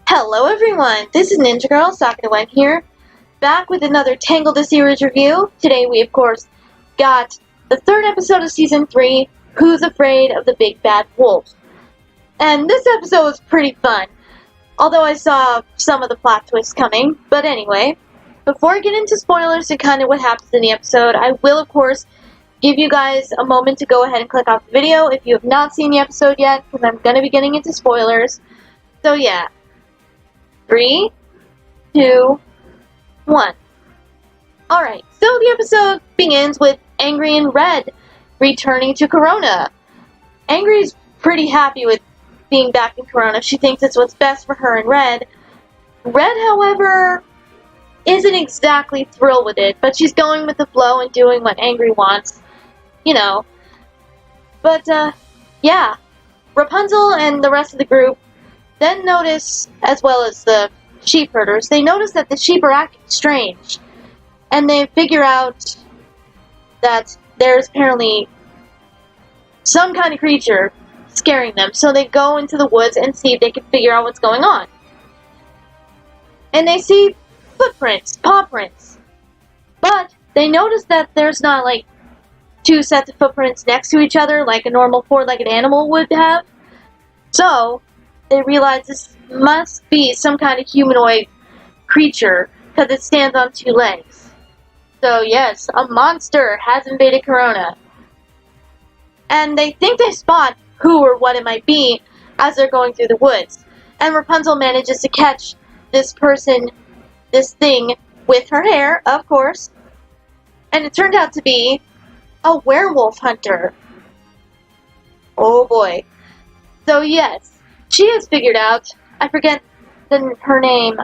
Hello everyone, this is Ninja Girl Sakura here, back with another Tangled the series review. Today we of course got the third episode of Season 3, Who's Afraid of the Big Bad Wolf. And this episode was pretty fun, although I saw some of the plot twists coming. But anyway, before I get into spoilers and kind of what happens in the episode, I will of course give you guys a moment to go ahead and click off the video if you have not seen the episode yet, because I'm going to be getting into spoilers. So yeah. 3, 2, 1. Alright, so the episode begins with Angry and Red returning to Corona. Angry's pretty happy with being back in Corona. She thinks it's what's best for her and Red. Red, however, isn't exactly thrilled with it, but she's going with the flow and doing what Angry wants. You know. But, yeah. Rapunzel and the rest of the group then notice, as well as the sheep herders, they notice that the sheep are acting strange. And they figure out that there's apparently some kind of creature scaring them. So they go into the woods and see if they can figure out what's going on. And they see footprints, paw prints. But they notice that there's not like two sets of footprints next to each other like a normal four-legged animal would have. So they realize this must be some kind of humanoid creature, because it stands on two legs. So yes, a monster has invaded Corona. And they think they spot who or what it might be as they're going through the woods. And Rapunzel manages to catch this person, this thing, with her hair, of course. And it turned out to be a werewolf hunter. Oh boy. So yes. She has figured out, I forget her name,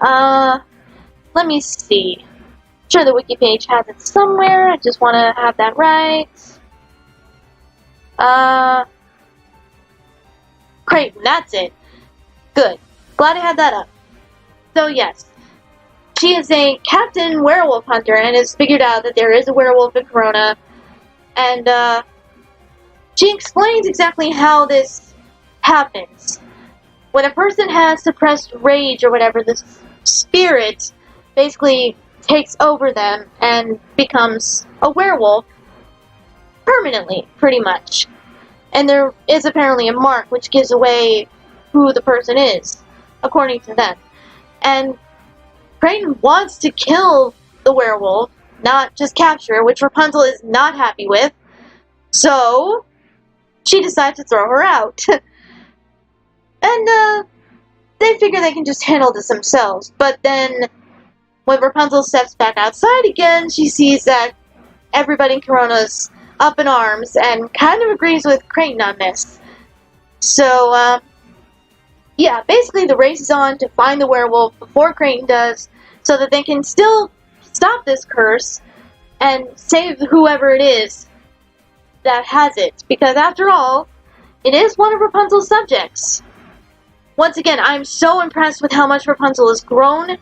let me see. I'm sure the wiki page has it somewhere, I just want to have that right. Creighton, that's it. Good. Glad I had that up. So yes, she is a captain werewolf hunter and has figured out that there is a werewolf in Corona. And, she explains exactly how this happens. When a person has suppressed rage or whatever, the spirit basically takes over them and becomes a werewolf permanently, pretty much. And there is apparently a mark which gives away who the person is, according to them. And Creighton wants to kill the werewolf, not just capture her, which Rapunzel is not happy with. So she decides to throw her out. And, they figure they can just handle this themselves. But then, when Rapunzel steps back outside again, she sees that everybody in Corona's up in arms and kind of agrees with Creighton on this. So, yeah, basically the race is on to find the werewolf before Creighton does, so that they can still stop this curse and save whoever it is that has it. Because after all, it is one of Rapunzel's subjects. Once again, I'm so impressed with how much Rapunzel has grown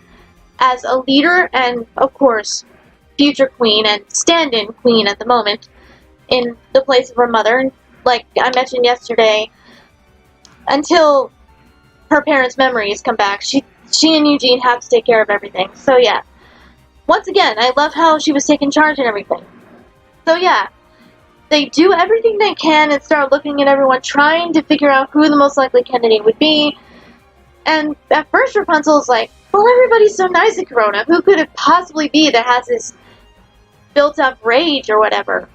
as a leader and, of course, future queen and stand-in queen at the moment in the place of her mother. And like I mentioned yesterday, until her parents' memories come back, she and Eugene have to take care of everything. So yeah, once again, I love how she was taking charge and everything. So yeah, they do everything they can and start looking at everyone, trying to figure out who the most likely candidate would be. And at first Rapunzel's like, well, everybody's so nice at Corona. Who could it possibly be that has this built-up rage or whatever?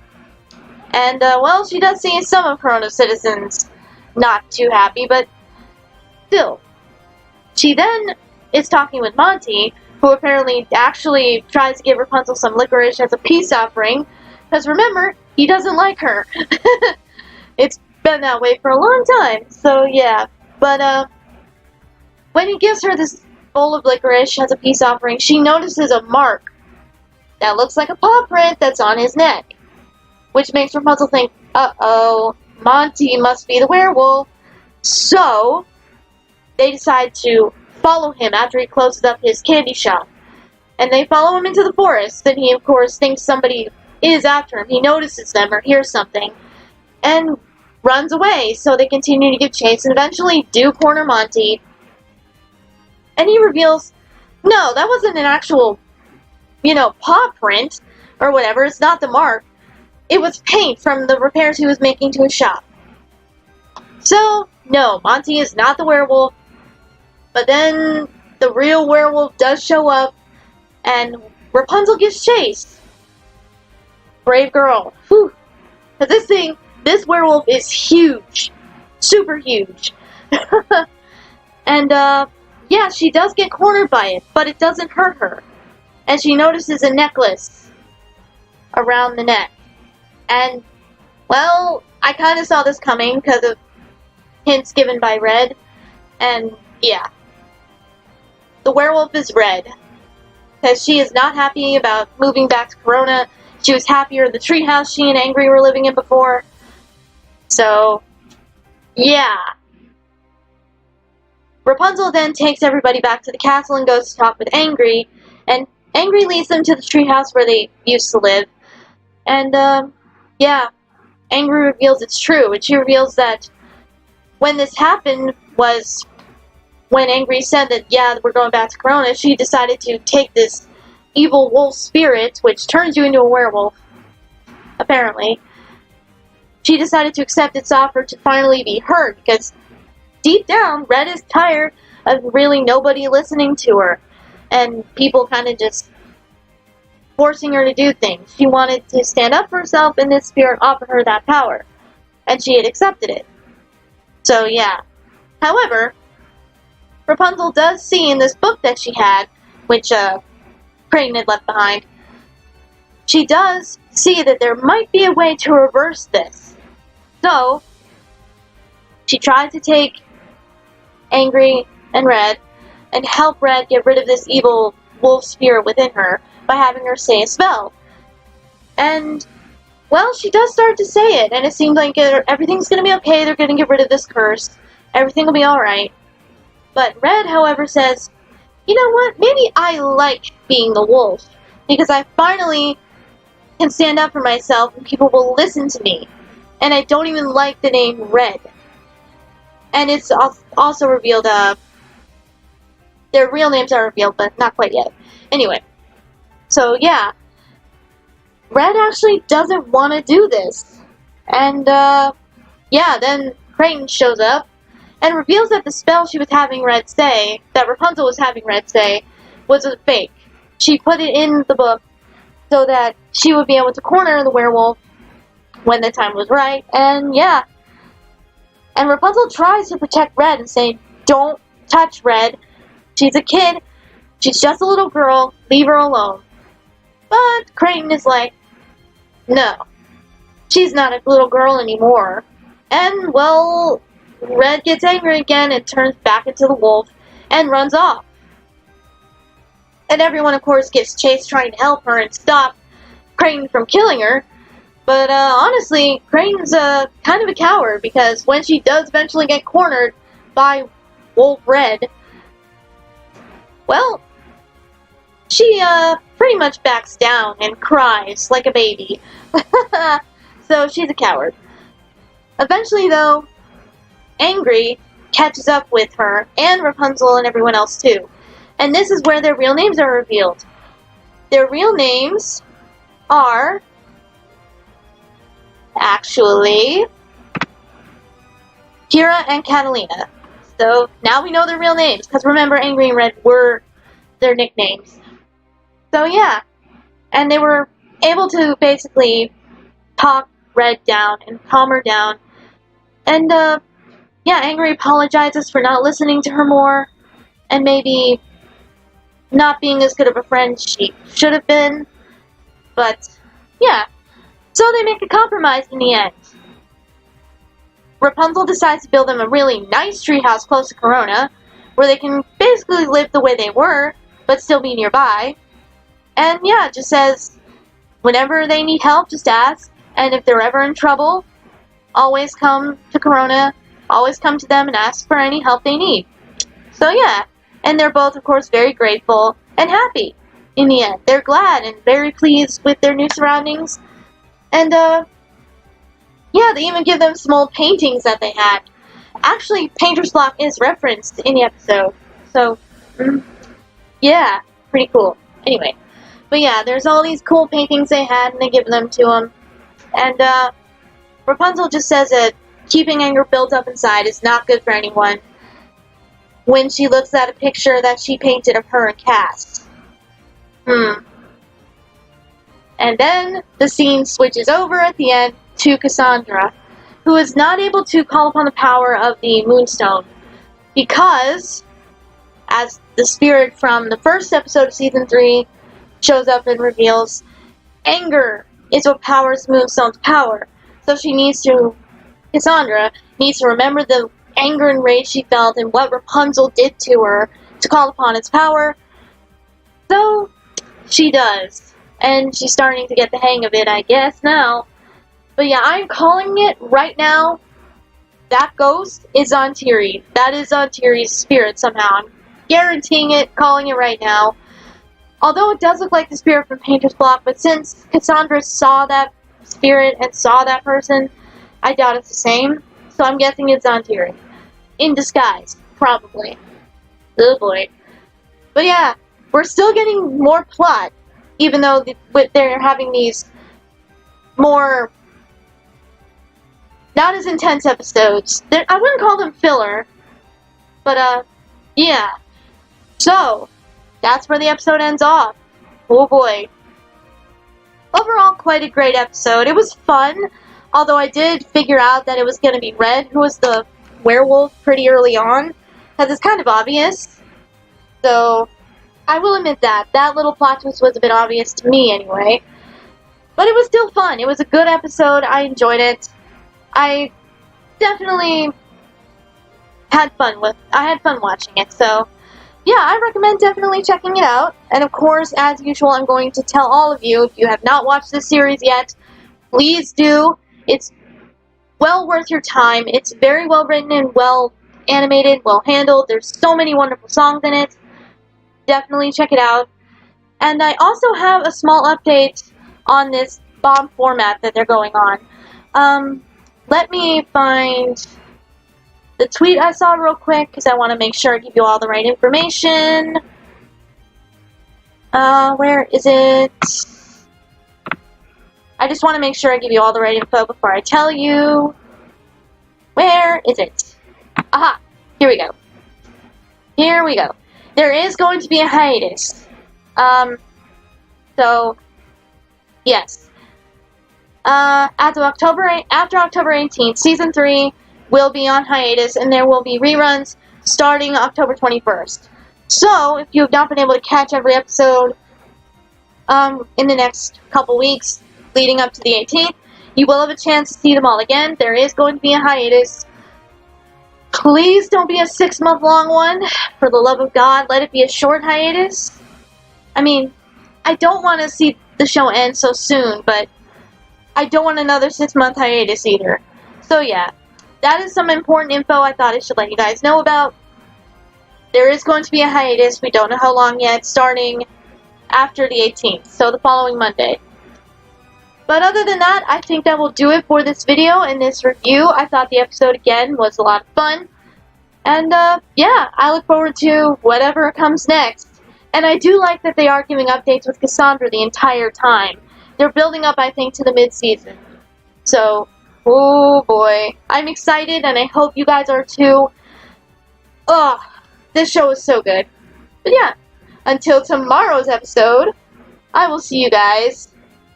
And, well, she does see some of Corona's citizens not too happy, but still. She then is talking with Monty, who apparently actually tries to give Rapunzel some licorice as a peace offering. Because remember, he doesn't like her. It's been that way for a long time. So, yeah. But, when he gives her this bowl of licorice as a peace offering, she notices a mark that looks like a paw print that's on his neck. Which makes Rapunzel think, uh-oh, Monty must be the werewolf. So, they decide to follow him after he closes up his candy shop. And they follow him into the forest, and he, of course, thinks somebody is after him. He notices them or hears something, and runs away. So they continue to give chase and eventually do corner Monty. And he reveals, no, that wasn't an actual, paw print or whatever. It's not the mark. It was paint from the repairs he was making to his shop. So, no, Monty is not the werewolf. But then the real werewolf does show up, and Rapunzel gets chased. Brave girl. Whew. But this werewolf is huge. Super huge. And, yeah, she does get cornered by it, but it doesn't hurt her. And she notices a necklace around the neck. And, well, I kind of saw this coming because of hints given by Red. And, yeah. The werewolf is Red. Because she is not happy about moving back to Corona. She was happier in the treehouse she and Angry were living in before. So, yeah. Rapunzel then takes everybody back to the castle and goes to talk with Angry. And Angry leads them to the treehouse where they used to live. And, yeah. Angry reveals it's true. And she reveals that when this happened was when Angry said that, yeah, we're going back to Corona, she decided to take this evil wolf spirit, which turns you into a werewolf, apparently. She decided to accept its offer to finally be heard, because deep down, Red is tired of really nobody listening to her, and people kind of just forcing her to do things. She wanted to stand up for herself, and this spirit offered her that power, and she had accepted it. So, yeah. However, Rapunzel does see in this book that she had, which Creighton had left behind, she does see that there might be a way to reverse this. So, she tried to take Angry and Red and help Red get rid of this evil wolf spirit within her by having her say a spell. And, well, she does start to say it, and it seems like everything's going to be okay, they're going to get rid of this curse, everything will be alright. But Red, however, says, you know what, maybe I like being the wolf, because I finally can stand up for myself and people will listen to me. And I don't even like the name Red. And it's also revealed, their real names are revealed, but not quite yet. Anyway, so yeah, Red actually doesn't want to do this. And, yeah, then Creighton shows up and reveals that the spell she was having Red say, that Rapunzel was having Red say, was a fake. She put it in the book so that she would be able to corner the werewolf when the time was right, and yeah. And Rapunzel tries to protect Red and say, don't touch Red. She's a kid. She's just a little girl. Leave her alone. But Creighton is like, no. She's not a little girl anymore. And, well, Red gets angry again and turns back into the wolf and runs off. And everyone, of course, gets chased trying to help her and stop Creighton from killing her. But honestly, Creighton's kind of a coward, because when she does eventually get cornered by Wolf Red, well, she pretty much backs down and cries like a baby. So she's a coward. Eventually, though, Angry catches up with her, and Rapunzel and everyone else too. And this is where their real names are revealed. Their real names are actually Kira and Catalina. So now we know their real names, because remember, Angry and Red were their nicknames. So yeah, and they were able to basically talk Red down and calm her down. And yeah, Angry apologizes for not listening to her more, and maybe not being as good of a friend she should have been. But yeah, so they make a compromise in the end. Rapunzel decides to build them a really nice treehouse close to Corona, where they can basically live the way they were, but still be nearby. And yeah, it just says, whenever they need help, just ask, and if they're ever in trouble, always come to Corona, always come to them and ask for any help they need. So yeah, and they're both, of course, very grateful and happy in the end. They're glad and very pleased with their new surroundings. And, yeah, they even give them some old paintings that they had. Actually, painter's block is referenced in the episode. So, Yeah, pretty cool. Anyway, but yeah, there's all these cool paintings they had, and they give them to him. And Rapunzel just says that keeping anger built up inside is not good for anyone when she looks at a picture that she painted of her and Cass. And then the scene switches over at the end to Cassandra, who is not able to call upon the power of the Moonstone because, as the spirit from the first episode of Season 3 shows up and reveals, anger is what powers Moonstone's power. So Cassandra needs to remember the anger and rage she felt and what Rapunzel did to her to call upon its power. So, she does. And she's starting to get the hang of it, I guess, now. But yeah, I'm calling it right now. That ghost is Zontiri. That is Zontiri's spirit somehow. I'm guaranteeing it, calling it right now. Although it does look like the spirit from Painter's Block, but since Cassandra saw that spirit and saw that person, I doubt it's the same. So I'm guessing it's Zontiri. In disguise, probably. Oh boy. But yeah, we're still getting more plot, even though they're having these more, not as intense episodes. I wouldn't call them filler, but yeah. So, that's where the episode ends off. Oh boy. Overall, quite a great episode. It was fun, although I did figure out that it was going to be Red who was the werewolf pretty early on, because it's kind of obvious. So, I will admit that. That little plot twist was a bit obvious to me anyway. But it was still fun. It was a good episode. I enjoyed it. I definitely had fun watching it, so yeah, I recommend definitely checking it out. And of course, as usual, I'm going to tell all of you, if you have not watched this series yet, please do. It's well worth your time. It's very well written and well animated, well handled. There's so many wonderful songs in it. Definitely check it out. And I also have a small update on this bomb format that they're going on. Let me find the tweet I saw real quick, because I want to make sure I give you all the right information. Where is it? I just want to make sure I give you all the right info before I tell you. Where is it? Aha! Here we go. Here we go. There is going to be a hiatus. So, yes. After October 18th, Season 3 will be on hiatus, and there will be reruns starting October 21st. So, if you have not been able to catch every episode in the next couple weeks leading up to the 18th, you will have a chance to see them all again. There is going to be a hiatus. Please don't be a 6-month-long one. For the love of God, let it be a short hiatus. I mean, I don't want to see the show end so soon, but I don't want another 6-month hiatus either. So yeah, that is some important info I thought I should let you guys know about. There is going to be a hiatus. We don't know how long yet, starting after the 18th, so the following Monday. But other than that, I think that will do it for this video and this review. I thought the episode, again, was a lot of fun. And, yeah, I look forward to whatever comes next. And I do like that they are giving updates with Cassandra the entire time. They're building up, I think, to the mid-season. So, oh boy. I'm excited, and I hope you guys are too. Ugh, this show is so good. But yeah, until tomorrow's episode, I will see you guys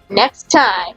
next time.